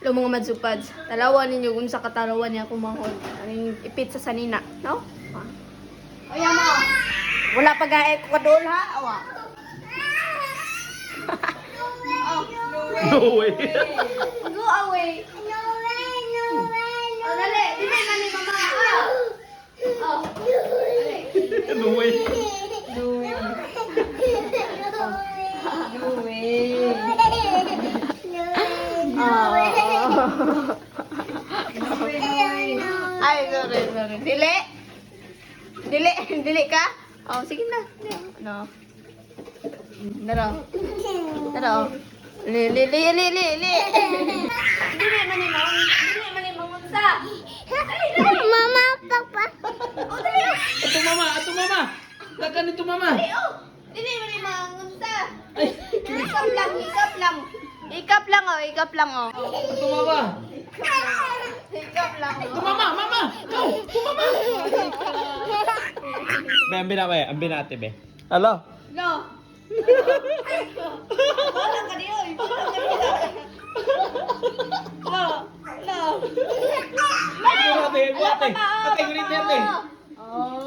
Lo mga madsupads. Talawan ninyo kung sa katarawan niya kumahon. Aning ipit sa sanina, no? Ayan mo. Wala pa gae ko kadol ha. Awa. No way. Go away. Oh, dali. Dili na ni mama. Oh. Dali. No way. No way. No way. Ay, sorry. Dili. Dili ka? Oh, sige na. No. Daro. Li. Dili man ni mamunsa. Mama, papa. Oh, dali. Ato mama. Lakan ito mama. Dali, oh. Dili man ni mamunsa. Ay, Ikap lang, oh. ato mama. Ikap lang, Ato oh. mama. Go. Ato mama. Be, ambil na ate be. Hello. No. Wala ka diyo. No. Ate, ate, ate. Oh.